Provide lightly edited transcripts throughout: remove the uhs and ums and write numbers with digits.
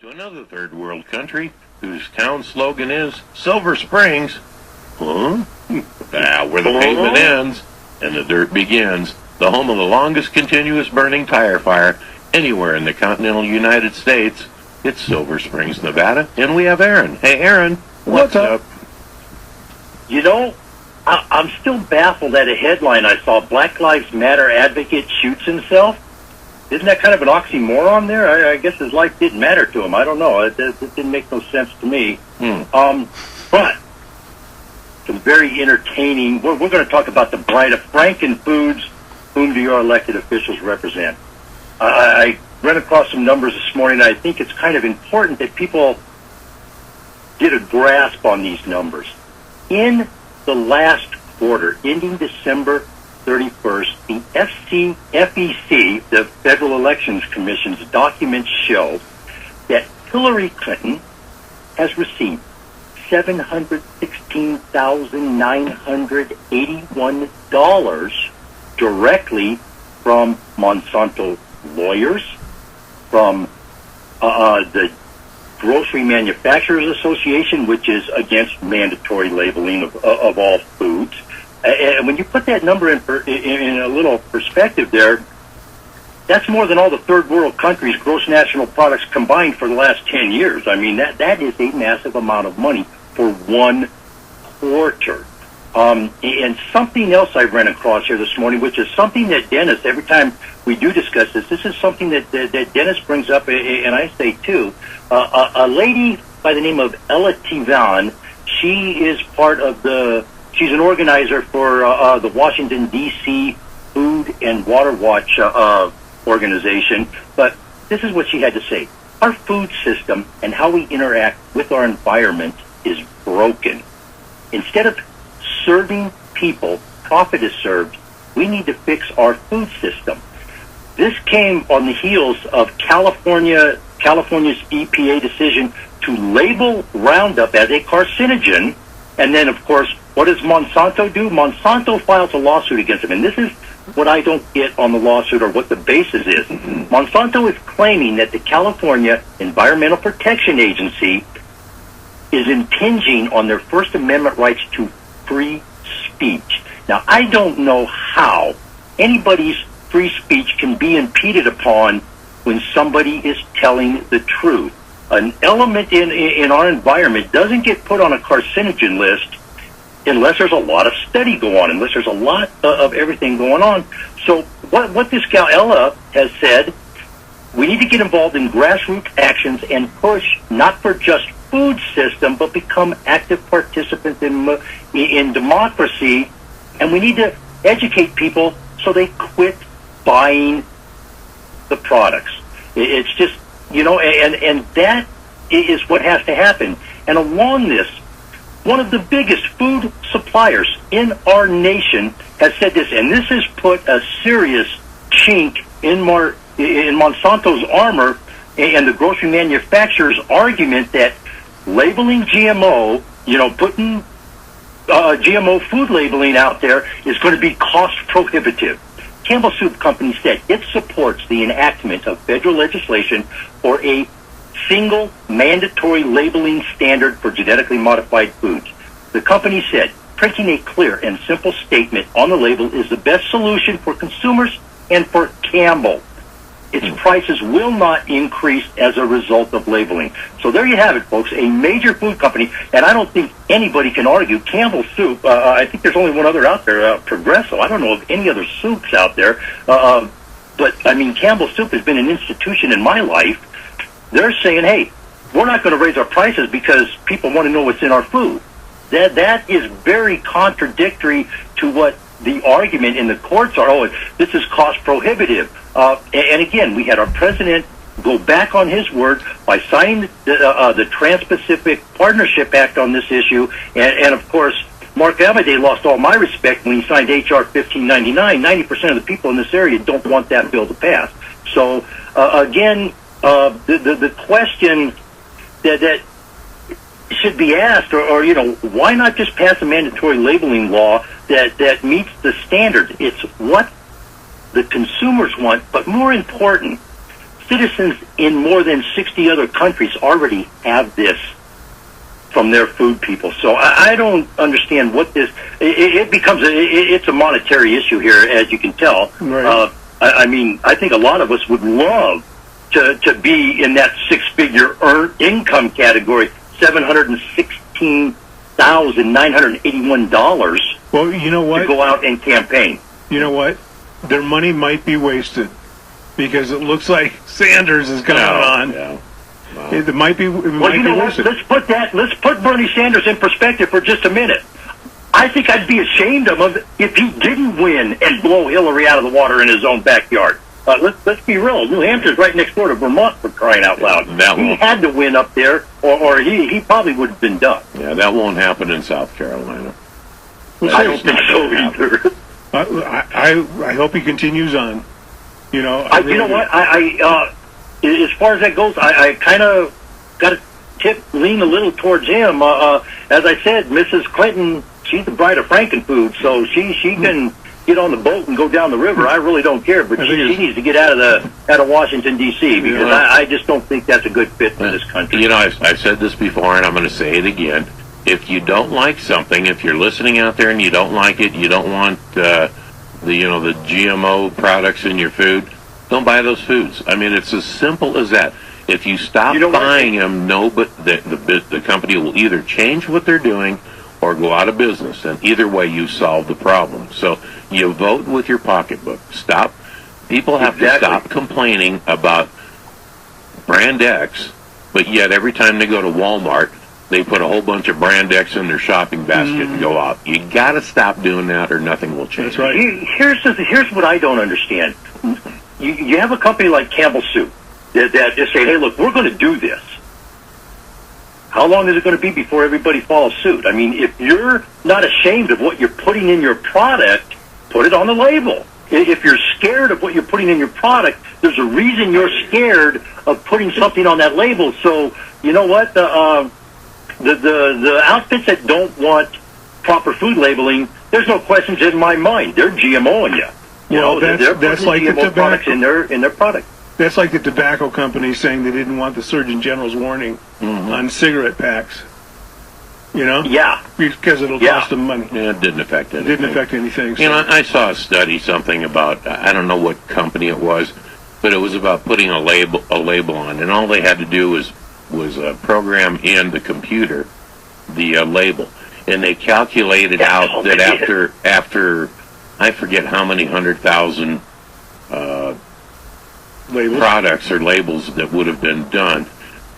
To another third world country whose town slogan is Silver Springs. Huh? Where the pavement ends and the dirt begins. The home of the longest continuous burning tire fire anywhere in the continental United States. It's Silver Springs, Nevada, and we have Aaron. Hey, Aaron, what's up? You know, I'm still baffled at a headline I saw. Black Lives Matter advocate shoots himself. Isn't that kind of an oxymoron there? I guess his life didn't matter to him. I don't know. It didn't make no sense to me. But some very entertaining. We're going to talk about the blight of FRANKEMFOODS. Whom do your elected officials represent? I ran across some numbers this morning. I think it's kind of important that people get a grasp on these numbers. In the last quarter, ending December 31st, the FEC, the Federal Elections Commission's documents show that Hillary Clinton has received $716,981 directly from Monsanto lawyers, from the Grocery Manufacturers Association, which is against mandatory labeling of all foods. And when you put that number in a little perspective there, that's more than all the third world countries' gross national products combined for the last 10 years. I mean, that is a massive amount of money for one quarter. And something else I ran across here this morning, which is something that Dennis, every time we do discuss this is something that Dennis brings up, and I say too. A lady by the name of Ella Tivan, she is part of she's an organizer for the Washington, D.C. Food and Water Watch organization. But this is what she had to say. Our food system and how we interact with our environment is broken. Instead of serving people, profit is served, we need to fix our food system. This came on the heels of California's EPA decision to label Roundup as a carcinogen. And then, of course, what does Monsanto do? Monsanto files a lawsuit against them. And this is what I don't get on the lawsuit, or what the basis is. Monsanto is claiming that the California Environmental Protection Agency is impinging on their First Amendment rights to free speech. Now, I don't know how anybody's free speech can be impeded upon when somebody is telling the truth. An element in our environment doesn't get put on a carcinogen list unless there's a lot of study go on, unless there's a lot of everything going on. So what this gal Ella has said, we need to get involved in grassroots actions and push not for just food system, but become active participants in democracy. And we need to educate people so they quit buying the products. It's just, and that is what has to happen. And along this, one of the biggest food suppliers in our nation has said this, and this has put a serious chink in Monsanto's armor and the grocery manufacturers' argument that labeling GMO, putting GMO food labeling out there is going to be cost prohibitive. Campbell Soup Company said it supports the enactment of federal legislation for a single mandatory labeling standard for genetically modified foods. The company said printing a clear and simple statement on the label is the best solution for consumers and for Campbell. Its prices will not increase as a result of labeling. So there you have it, folks, a major food company, and I don't think anybody can argue. Campbell Soup, I think there's only one other out there, Progresso. I don't know of any other soups out there. But, I mean, Campbell Soup has been an institution in my life. They're saying, hey, we're not going to raise our prices because people want to know what's in our food. That is very contradictory to what the argument in the courts are. Oh, this is cost prohibitive. And again, we had our president go back on his word by signing the Trans-Pacific Partnership Act on this issue. And of course, Mark Amadei lost all my respect when he signed H.R. 1599. 90% of the people in this area don't want that bill to pass. So, again, the question that should be asked, or why not just pass a mandatory labeling law that meets the standard? It's what the consumers want, but more important, citizens in more than 60 other countries already have this from their food people. So I don't understand what this. It becomes it's a monetary issue here, as you can tell. Right. I mean, I think a lot of us would love to be in that six-figure earned income category, $716,981. Well, you know what? To go out and campaign. You know what? Their money might be wasted because it looks like Sanders is coming on. Yeah. Wow. It might be. Well, you know what? Let's put Bernie Sanders in perspective for just a minute. I think I'd be ashamed of him if he didn't win and blow Hillary out of the water in his own backyard. Let's be real. New Hampshire's right next door to Vermont, for crying out loud. He had to win up there, or he probably would have been done. Yeah, that won't happen in South Carolina. I don't think so either. I hope he continues on. You know. You know what? As far as that goes, I kind of got to lean a little towards him. As I said, Mrs. Clinton, she's the bride of Frankenfoods, so she can get on the boat and go down the river. I really don't care, but she needs to get out of Washington D.C. because I just don't think that's a good fit for this country. You know, I've said this before, and I'm going to say it again. If you don't like something, if you're listening out there and you don't like it, you don't want the GMO products in your food, don't buy those foods. I mean, it's as simple as that. If you stop buying them, but the company will either change what they're doing or go out of business, and either way you solve the problem. So you vote with your pocketbook. Stop. People have to stop complaining about brand X, but yet every time they go to Walmart, they put a whole bunch of brand X in their shopping basket and go out. You got to stop doing that, or nothing will change. That's right. Here's what I don't understand. You have a company like Campbell Soup that just say, hey, look, we're going to do this. How long is it going to be before everybody follows suit? I mean, if you're not ashamed of what you're putting in your product, put it on the label. If you're scared of what you're putting in your product, there's a reason you're scared of putting something on that label. So, you know what? The outfits that don't want proper food labeling, there's no questions in my mind. They're GMOing you. That's like GMO the tobacco products in their product. That's like the tobacco company saying they didn't want the Surgeon General's warning on cigarette packs. You know? Yeah. Because it'll cost them money. Yeah, it didn't affect anything. It didn't affect anything. So. You know, I saw a study, something about, I don't know what company it was, but it was about putting a label on, and all they had to do was program in the computer the label, and they calculated out that after I forget how many 100,000 products or labels that would have been done,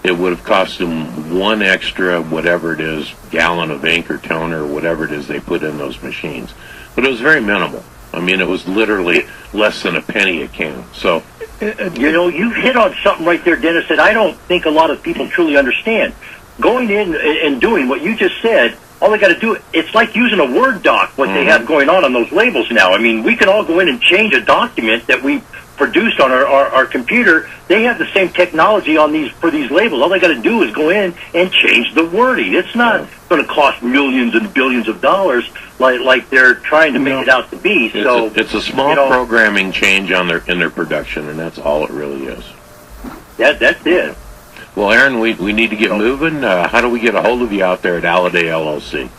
it would have cost them one extra, whatever it is, gallon of ink or toner or whatever it is they put in those machines. But it was very minimal. I mean, it was literally less than a penny a can. So, you know, you hit on something right there, Dennis, that I don't think a lot of people truly understand. Going in and doing what you just said, all they got to do, it's like using a Word doc, what they have going on those labels now. I mean, we can all go in and change a document that we produced on our computer. They have the same technology for these labels. All they got to do is go in and change the wording. It's not going to cost millions and billions of dollars like they're trying to make it out to be. So it's a small programming change in their production, and that's all it really is. That's it. Well, Aaron, we need to get moving. How do we get a hold of you out there at Alladay LLC?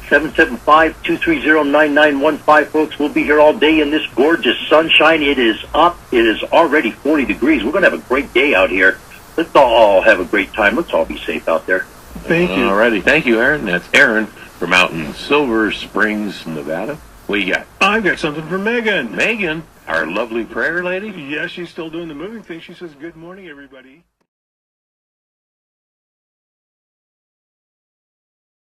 775-230-9915, folks. We'll be here all day in this gorgeous sunshine. It is up. It is already 40 degrees. We're going to have a great day out here. Let's all have a great time. Let's all be safe out there. Thank you. All righty. Thank you, Aaron. That's Aaron from out in Silver Springs, Nevada. What you got? I've got something for Megan. Megan, our lovely prayer lady. Yes, she's still doing the moving thing. She says, good morning, everybody.